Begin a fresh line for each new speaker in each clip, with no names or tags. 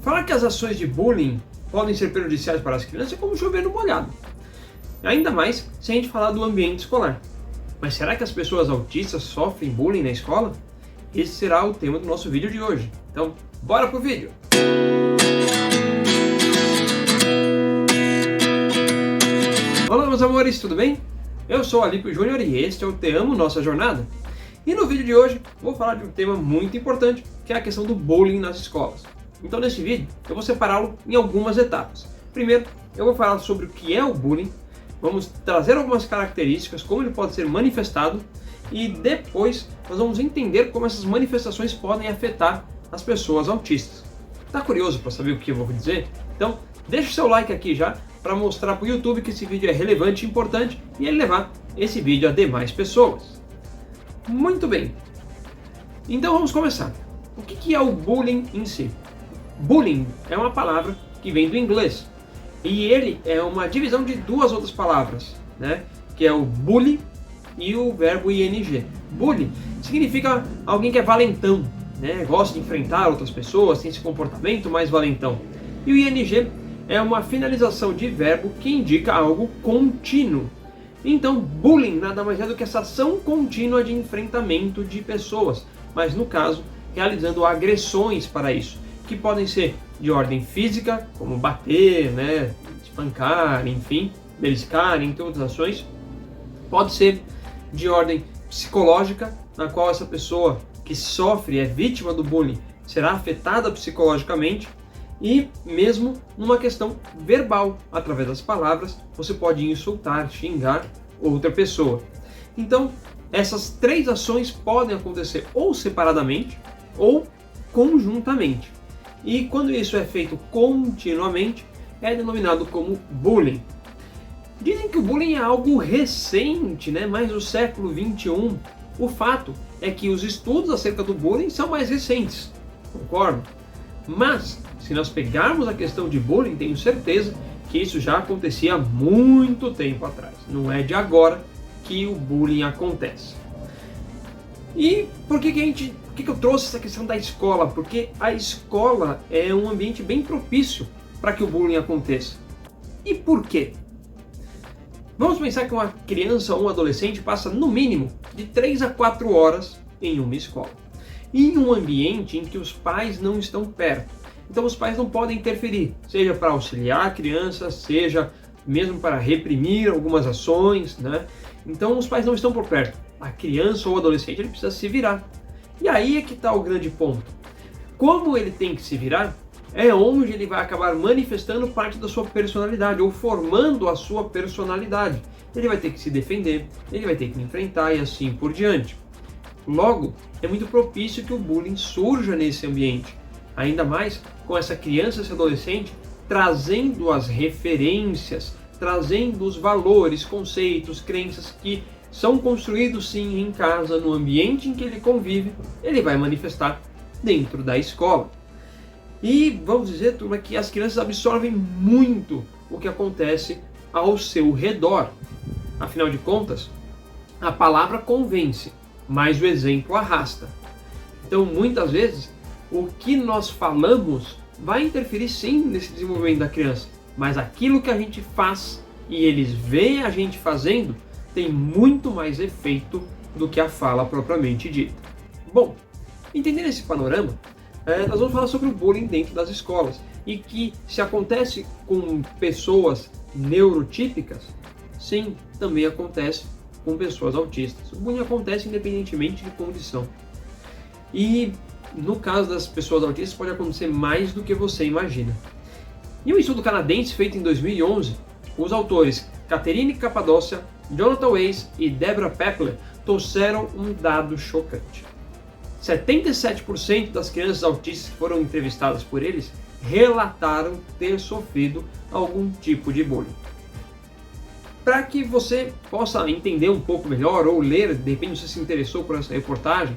Falar que as ações de bullying podem ser prejudiciais para as crianças é como chover no molhado. Ainda mais se a gente falar do ambiente escolar. Mas será que as pessoas autistas sofrem bullying na escola? Esse será o tema do nosso vídeo de hoje. Então, bora pro vídeo! Olá meus amores, tudo bem? Eu sou o Alípio Júnior e este é o Te Amo Nossa Jornada. E no vídeo de hoje vou falar de um tema muito importante, que é a questão do bullying nas escolas. Então neste vídeo eu vou separá-lo em algumas etapas. Primeiro, eu vou falar sobre o que é o bullying, vamos trazer algumas características, como ele pode ser manifestado, e depois nós vamos entender como essas manifestações podem afetar as pessoas autistas. Tá curioso para saber o que eu vou dizer? Então deixa o seu like aqui já, para mostrar para o YouTube que esse vídeo é relevante e importante e ele levar esse vídeo a demais pessoas. Muito bem, então vamos começar. O que é o bullying em si? Bullying é uma palavra que vem do inglês e ele é uma divisão de duas outras palavras, né? Que é o bully e o verbo ing. Bully significa alguém que é valentão, né? Gosta de enfrentar outras pessoas, tem esse comportamento mais valentão. E o ing é uma finalização de verbo que indica algo contínuo. Então, bullying nada mais é do que essa ação contínua de enfrentamento de pessoas, mas no caso, realizando agressões para isso, que podem ser de ordem física, como bater, né, espancar, enfim, beliscar, entre outras ações. Pode ser de ordem psicológica, na qual essa pessoa que sofre, é vítima do bullying, será afetada psicologicamente. E mesmo numa questão verbal, através das palavras, você pode insultar, xingar outra pessoa. Então, essas três ações podem acontecer ou separadamente ou conjuntamente. E quando isso é feito continuamente, é denominado como bullying. Dizem que o bullying é algo recente, né? Mais do século XXI. O fato é que os estudos acerca do bullying são mais recentes, concordo? Mas, se nós pegarmos a questão de bullying, tenho certeza que isso já acontecia há muito tempo atrás. Não é de agora que o bullying acontece. E por que eu trouxe essa questão da escola? Porque a escola é um ambiente bem propício para que o bullying aconteça. E por quê? Vamos pensar que uma criança ou um adolescente passa no mínimo de 3 a 4 horas em uma escola. E em um ambiente em que os pais não estão perto. Então os pais não podem interferir, seja para auxiliar a criança, seja mesmo para reprimir algumas ações, né? Então os pais não estão por perto. A criança ou o adolescente ele precisa se virar. E aí é que está o grande ponto. Como ele tem que se virar, é onde ele vai acabar manifestando parte da sua personalidade, ou formando a sua personalidade. Ele vai ter que se defender, ele vai ter que enfrentar e assim por diante. Logo, é muito propício que o bullying surja nesse ambiente. Ainda mais com essa criança, esse adolescente, trazendo as referências, trazendo os valores, conceitos, crenças que são construídos sim em casa, no ambiente em que ele convive, ele vai manifestar dentro da escola. E vamos dizer, turma, que as crianças absorvem muito o que acontece ao seu redor. Afinal de contas, a palavra convence, mas o exemplo arrasta. Então, muitas vezes, o que nós falamos vai interferir sim nesse desenvolvimento da criança, mas aquilo que a gente faz e eles veem a gente fazendo tem muito mais efeito do que a fala propriamente dita. Bom, entendendo esse panorama, nós vamos falar sobre o bullying dentro das escolas e que se acontece com pessoas neurotípicas, sim, também acontece com pessoas autistas. O bullying acontece independentemente de condição. E no caso das pessoas autistas pode acontecer mais do que você imagina. Em um estudo canadense feito em 2011, os autores Catherine Capadócia, Jonathan Weiss e Deborah Pepler trouxeram um dado chocante. 77% das crianças autistas que foram entrevistadas por eles relataram ter sofrido algum tipo de bullying. Para que você possa entender um pouco melhor ou ler, de repente você se interessou por essa reportagem,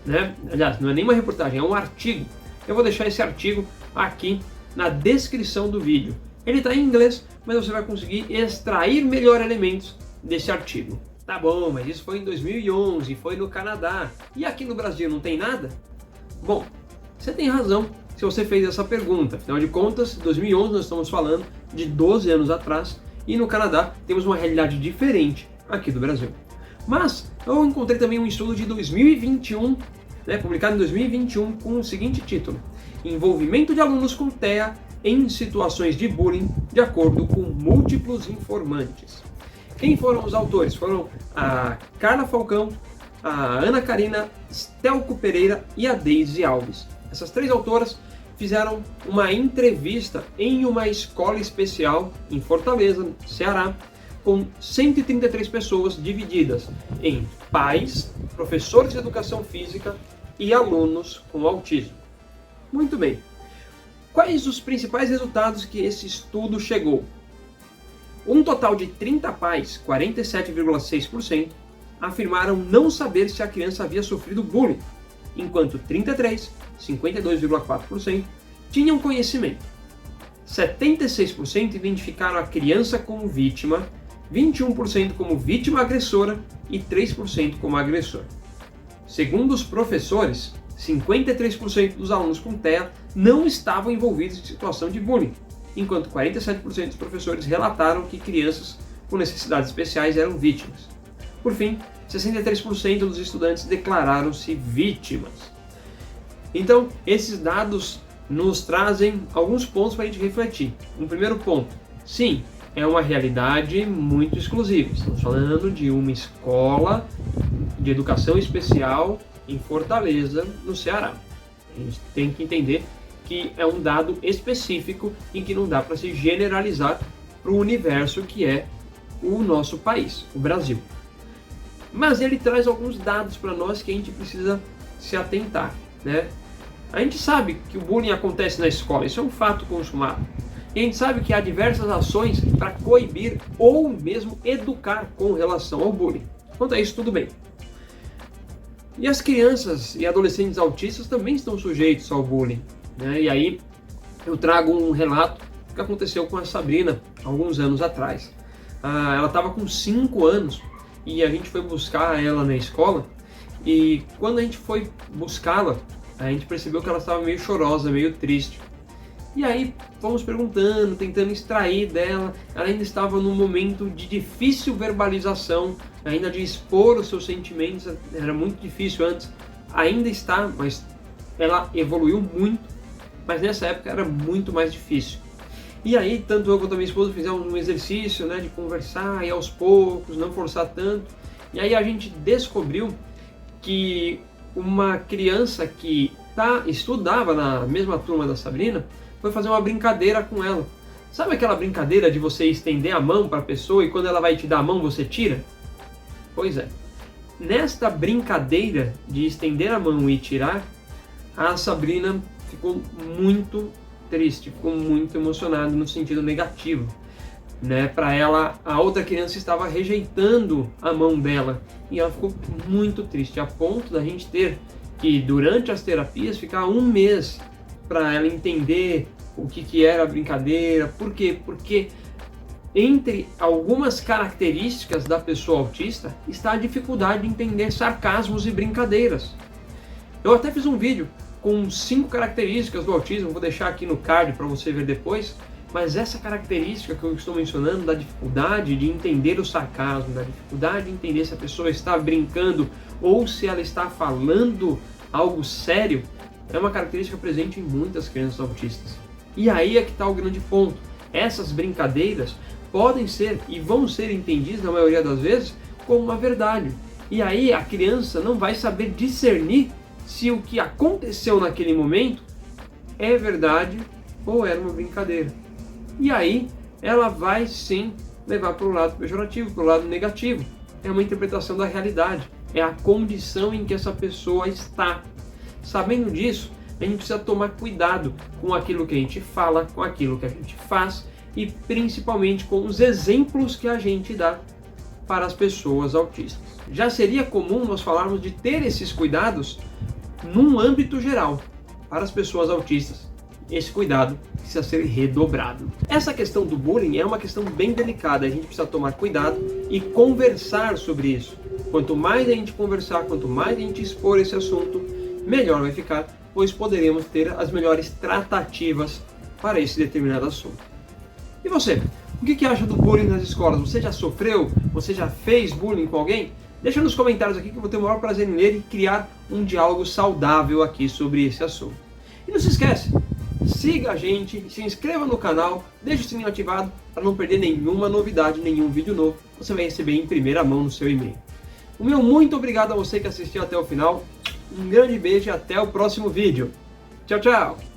né? Aliás, não é nem uma reportagem, é um artigo. Eu vou deixar esse artigo aqui na descrição do vídeo. Ele está em inglês, mas você vai conseguir extrair melhor elementos desse artigo. Tá bom, mas isso foi em 2011, foi no Canadá. E aqui no Brasil não tem nada? Bom, você tem razão se você fez essa pergunta. Afinal de contas, 2011 nós estamos falando de 12 anos atrás, e no Canadá temos uma realidade diferente aqui do Brasil. Mas eu encontrei também um estudo de 2021, publicado em 2021, com o seguinte título: Envolvimento de alunos com TEA em situações de bullying, de acordo com múltiplos informantes. Quem foram os autores? Foram a Carla Falcão, a Ana Karina Stelco Pereira e a Deise Alves. Essas 3 autoras fizeram uma entrevista em uma escola especial em Fortaleza, Ceará, com 133 pessoas divididas em pais, professores de educação física e alunos com autismo. Muito bem. Quais os principais resultados que esse estudo chegou? Um total de 30 pais, 47,6%, afirmaram não saber se a criança havia sofrido bullying, enquanto 33, 52,4%, tinham conhecimento. 76% identificaram a criança como vítima, 21% como vítima agressora e 3% como agressor. Segundo os professores, 53% dos alunos com TEA não estavam envolvidos em situação de bullying, enquanto 47% dos professores relataram que crianças com necessidades especiais eram vítimas. Por fim, 63% dos estudantes declararam-se vítimas. Então, esses dados nos trazem alguns pontos para a gente refletir. Um primeiro ponto: sim, é uma realidade muito exclusiva. Estamos falando de uma escola de educação especial em Fortaleza, no Ceará. A gente tem que entender que é um dado específico e que não dá para se generalizar para o universo que é o nosso país, o Brasil. Mas ele traz alguns dados para nós que a gente precisa se atentar, né? A gente sabe que o bullying acontece na escola, isso é um fato consumado. E a gente sabe que há diversas ações para coibir ou mesmo educar com relação ao bullying. Quanto a isso, tudo bem. E as crianças e adolescentes autistas também estão sujeitos ao bullying, né? E aí eu trago um relato que aconteceu com a Sabrina alguns anos atrás. Ela estava com 5 anos e a gente foi buscar ela na escola, e quando a gente foi buscá-la, a gente percebeu que ela estava meio chorosa, meio triste. E aí fomos perguntando, tentando extrair dela. Ela ainda estava num momento de difícil verbalização, ainda de expor os seus sentimentos. Era muito difícil antes, ainda está, mas ela evoluiu muito. Mas nessa época era muito mais difícil. E aí, tanto eu quanto a minha esposa fizemos um exercício, né, de conversar e aos poucos, não forçar tanto. E aí a gente descobriu que uma criança que estudava na mesma turma da Sabrina foi fazer uma brincadeira com ela. Sabe aquela brincadeira de você estender a mão para a pessoa e quando ela vai te dar a mão você tira? Pois é. Nesta brincadeira de estender a mão e tirar, a Sabrina ficou muito triste, ficou muito emocionada no sentido negativo, né? Para ela, a outra criança estava rejeitando a mão dela e ela ficou muito triste, a ponto da gente ter que, durante as terapias, ficar 1 mês para ela entender o que era a brincadeira. Por quê? Porque entre algumas características da pessoa autista está a dificuldade de entender sarcasmos e brincadeiras. Eu até fiz um vídeo com 5 características do autismo, vou deixar aqui no card para você ver depois, mas essa característica que eu estou mencionando, da dificuldade de entender o sarcasmo, da dificuldade de entender se a pessoa está brincando ou se ela está falando algo sério, é uma característica presente em muitas crianças autistas. E aí é que está o grande ponto. Essas brincadeiras podem ser e vão ser entendidas, na maioria das vezes, como uma verdade. E aí a criança não vai saber discernir se o que aconteceu naquele momento é verdade ou era uma brincadeira. E aí ela vai sim levar para o lado pejorativo, para o lado negativo. É uma interpretação da realidade, é a condição em que essa pessoa está. Sabendo disso, a gente precisa tomar cuidado com aquilo que a gente fala, com aquilo que a gente faz e principalmente com os exemplos que a gente dá para as pessoas autistas. Já seria comum nós falarmos de ter esses cuidados num âmbito geral para as pessoas autistas. Esse cuidado precisa ser redobrado. Essa questão do bullying é uma questão bem delicada, a gente precisa tomar cuidado e conversar sobre isso. Quanto mais a gente conversar, quanto mais a gente expor esse assunto, melhor vai ficar pois poderemos ter as melhores tratativas para esse determinado assunto. E você? O que acha do bullying nas escolas? Você já sofreu? Você já fez bullying com alguém? Deixa nos comentários aqui que eu vou ter o maior prazer em ler e criar um diálogo saudável aqui sobre esse assunto. E não se esquece, siga a gente, se inscreva no canal, deixe o sininho ativado para não perder nenhuma novidade, nenhum vídeo novo. Você vai receber em primeira mão no seu e-mail. O meu muito obrigado a você que assistiu até o final. Um grande beijo e até o próximo vídeo. Tchau, tchau!